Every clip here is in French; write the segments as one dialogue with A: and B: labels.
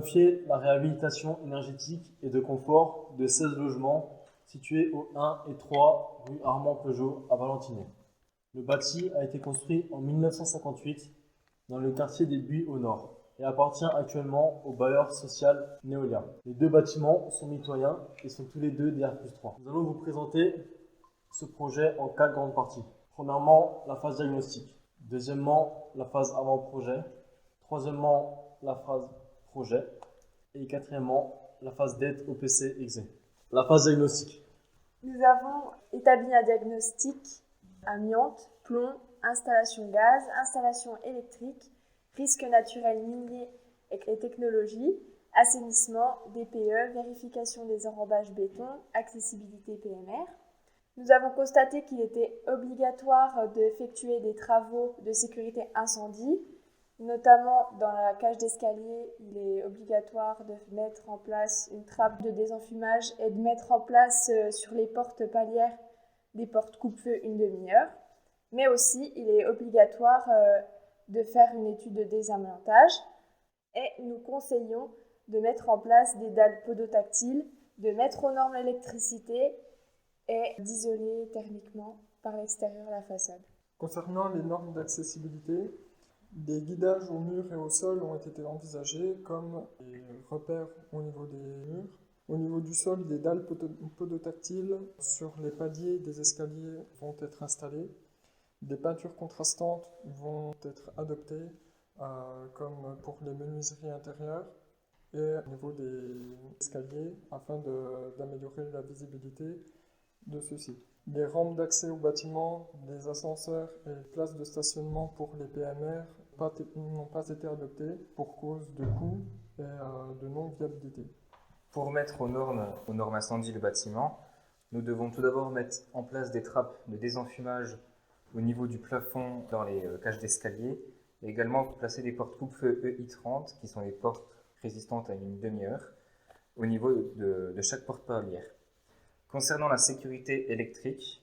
A: confié la réhabilitation énergétique et de confort de 16 logements situés au 1 et 3 rue Armand Peugeot à Valentinet. Le bâti a été construit en 1958 dans le quartier des Buis au nord et appartient actuellement au bailleur social Neolia. Les deux bâtiments sont mitoyens et sont tous les deux des R+3. Nous allons vous présenter ce projet en 4 grandes parties. Premièrement, la phase diagnostique. Deuxièmement, la phase avant-projet. Troisièmement, la phase projet. Et quatrièmement, la phase d'aide au PC exe. La phase diagnostique.
B: Nous avons établi un diagnostic amiante, plomb, installation gaz, installation électrique, risques naturels miniers et technologies, assainissement, DPE, vérification des enrobages béton, accessibilité PMR. Nous avons constaté qu'il était obligatoire d'effectuer des travaux de sécurité incendie, notamment dans la cage d'escalier. Il est obligatoire de mettre en place une trappe de désenfumage et de mettre en place sur les portes palières des portes coupe-feu une demi-heure. Mais aussi, il est obligatoire de faire une étude de désamiantage et nous conseillons de mettre en place des dalles podotactiles, de mettre aux normes l'électricité et d'isoler thermiquement par l'extérieur la façade.
C: Concernant les normes d'accessibilité, des guidages au mur et au sol ont été envisagés comme des repères au niveau des murs. Au niveau du sol, des dalles podotactiles sur les paliers des escaliers vont être installées. Des peintures contrastantes vont être adoptées, comme pour les menuiseries intérieures et au niveau des escaliers afin d'améliorer la visibilité de ceux-ci. Les rampes d'accès au bâtiment, des ascenseurs et places de stationnement pour les PMR n'ont pas été adoptées pour cause de coûts et de non-viabilité.
D: Pour mettre aux normes incendie le bâtiment, nous devons tout d'abord mettre en place des trappes de désenfumage au niveau du plafond dans les cages d'escalier et également placer des portes coupe-feu EI30 qui sont des portes résistantes à une demi-heure au niveau de chaque porte palière. Concernant la sécurité électrique,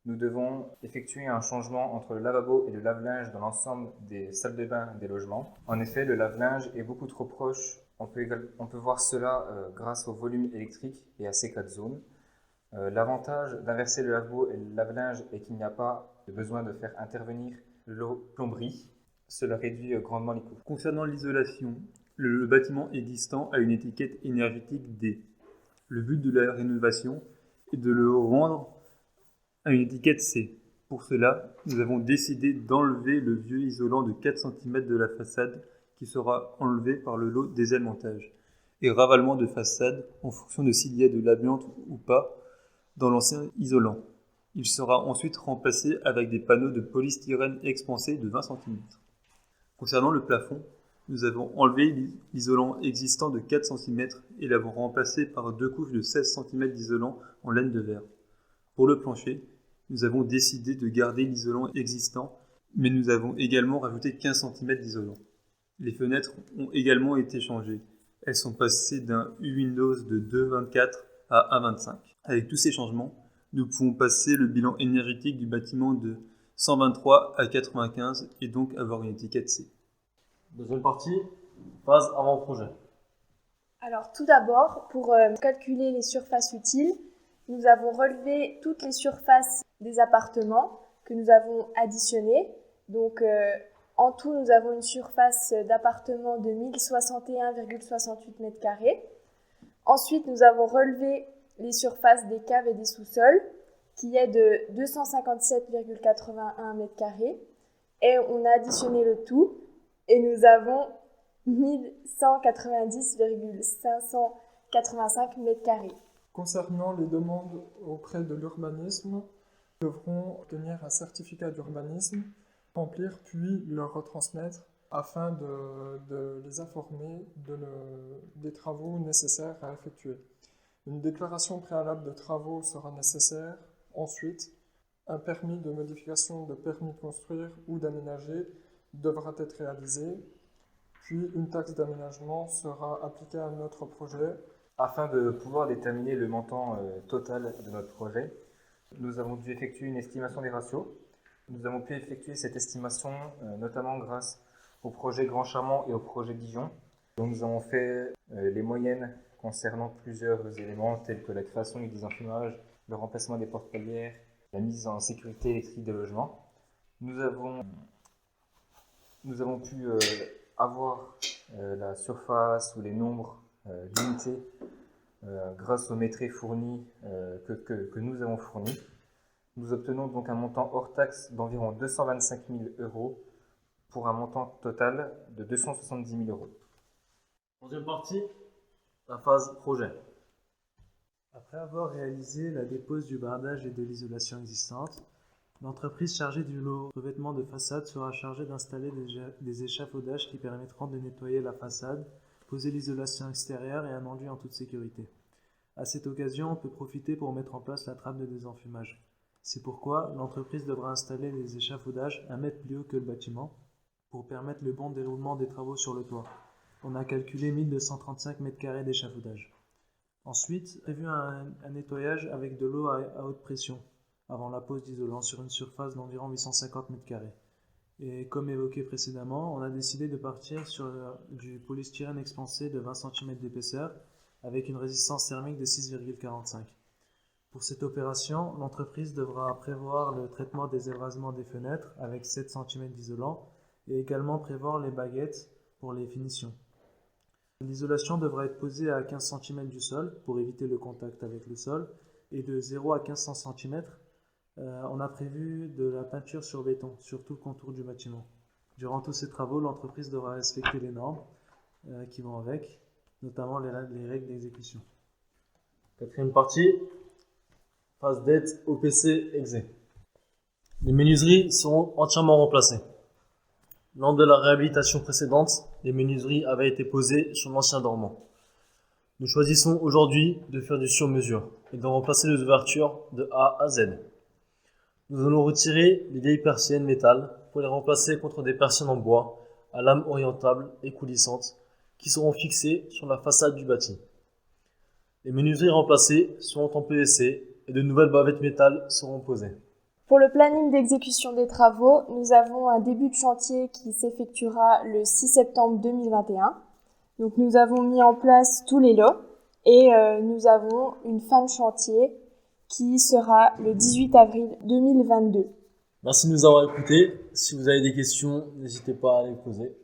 D: nous devons effectuer un changement entre le lavabo et le lave-linge dans l'ensemble des salles de bain des logements. En effet, le lave-linge est beaucoup trop proche. On peut voir cela grâce au volume électrique et à ces 4 zones. L'avantage d'inverser le lavabo et le lave-linge est qu'il n'y a pas besoin de faire intervenir l'eau plomberie. Cela réduit grandement les coûts.
E: Concernant l'isolation, le bâtiment existant a une étiquette énergétique D. Le but de la rénovation est de le rendre à une étiquette C. Pour cela, nous avons décidé d'enlever le vieux isolant de 4 cm de la façade qui sera enlevé par le lot désamiantage et ravalement de façade en fonction de s'il y a de l'amiante ou pas dans l'ancien isolant. Il sera ensuite remplacé avec des panneaux de polystyrène expansé de 20 cm. Concernant le plafond, nous avons enlevé l'isolant existant de 4 cm et l'avons remplacé par 2 couches de 16 cm d'isolant en laine de verre. Pour le plancher, nous avons décidé de garder l'isolant existant, mais nous avons également rajouté 15 cm d'isolant. Les fenêtres ont également été changées. Elles sont passées d'un U-Windows de 2.24 à 1.25. Avec tous ces changements, nous pouvons passer le bilan énergétique du bâtiment de 123 à 95 et donc avoir une étiquette C.
A: Deuxième partie, phase avant-projet.
B: Alors tout d'abord, pour calculer les surfaces utiles, nous avons relevé toutes les surfaces des appartements que nous avons additionnées. Donc en tout, nous avons une surface d'appartement de 1061,68 m². Ensuite, nous avons relevé les surfaces des caves et des sous-sols, qui est de 257,81 m². Et on a additionné le tout, et nous avons 1190,585 m².
C: Concernant les demandes auprès de l'urbanisme, ils devront obtenir un certificat d'urbanisme, remplir puis le retransmettre afin de les informer des travaux nécessaires à effectuer. Une déclaration préalable de travaux sera nécessaire. Ensuite, un permis de modification de permis de construire ou d'aménager devra être réalisé. Puis une taxe d'aménagement sera appliquée à notre projet.
D: Afin de pouvoir déterminer le montant total de notre projet, nous avons dû effectuer une estimation des ratios. Nous avons pu effectuer cette estimation notamment grâce au projet Grand Chamond et au projet Dijon. Donc nous avons fait les moyennes concernant plusieurs éléments tels que la création du désenfumage, le remplacement des portes palières, la mise en sécurité électrique des logements. Nous avons pu avoir la surface ou les nombres limités grâce aux métrés fournis que nous avons fournis. Nous obtenons donc un montant hors taxe d'environ 225 000 € pour un montant total de 270 000 €.
A: Deuxième partie, la phase projet.
F: Après avoir réalisé la dépose du bardage et de l'isolation existante, l'entreprise chargée du lot revêtement de façade sera chargée d'installer des échafaudages qui permettront de nettoyer la façade, poser l'isolation extérieure et un enduit en toute sécurité. À cette occasion, on peut profiter pour mettre en place la trappe de désenfumage. C'est pourquoi l'entreprise devra installer les échafaudages 1 mètre plus haut que le bâtiment pour permettre le bon déroulement des travaux sur le toit. On a calculé 1235 m² d'échafaudage. Ensuite, prévu un nettoyage avec de l'eau à haute pression avant la pose d'isolant sur une surface d'environ 850 m². Et comme évoqué précédemment, on a décidé de partir sur du polystyrène expansé de 20 cm d'épaisseur avec une résistance thermique de 6,45. Pour cette opération, l'entreprise devra prévoir le traitement des ébrasements des fenêtres avec 7 cm d'isolant et également prévoir les baguettes pour les finitions. L'isolation devra être posée à 15 cm du sol pour éviter le contact avec le sol et de 0 à 1500 cm. On a prévu de la peinture sur béton sur tout le contour du bâtiment. Durant tous ces travaux, l'entreprise devra respecter les normes qui vont avec, notamment les règles d'exécution.
A: Quatrième partie, phase dette OPC exé. Les menuiseries seront entièrement remplacées. Lors de la réhabilitation précédente, les menuiseries avaient été posées sur l'ancien dormant. Nous choisissons aujourd'hui de faire du sur-mesure et de remplacer les ouvertures de A à Z. Nous allons retirer les vieilles persiennes métal pour les remplacer contre des persiennes en bois à lame orientable et coulissantes qui seront fixées sur la façade du bâti. Les menuiseries remplacées seront en PVC et de nouvelles bavettes métal seront posées.
B: Pour le planning d'exécution des travaux, nous avons un début de chantier qui s'effectuera le 6 septembre 2021. Donc nous avons mis en place tous les lots et nous avons une fin de chantier qui sera le 18 avril 2022.
A: Merci de nous avoir écoutés. Si vous avez des questions, n'hésitez pas à les poser.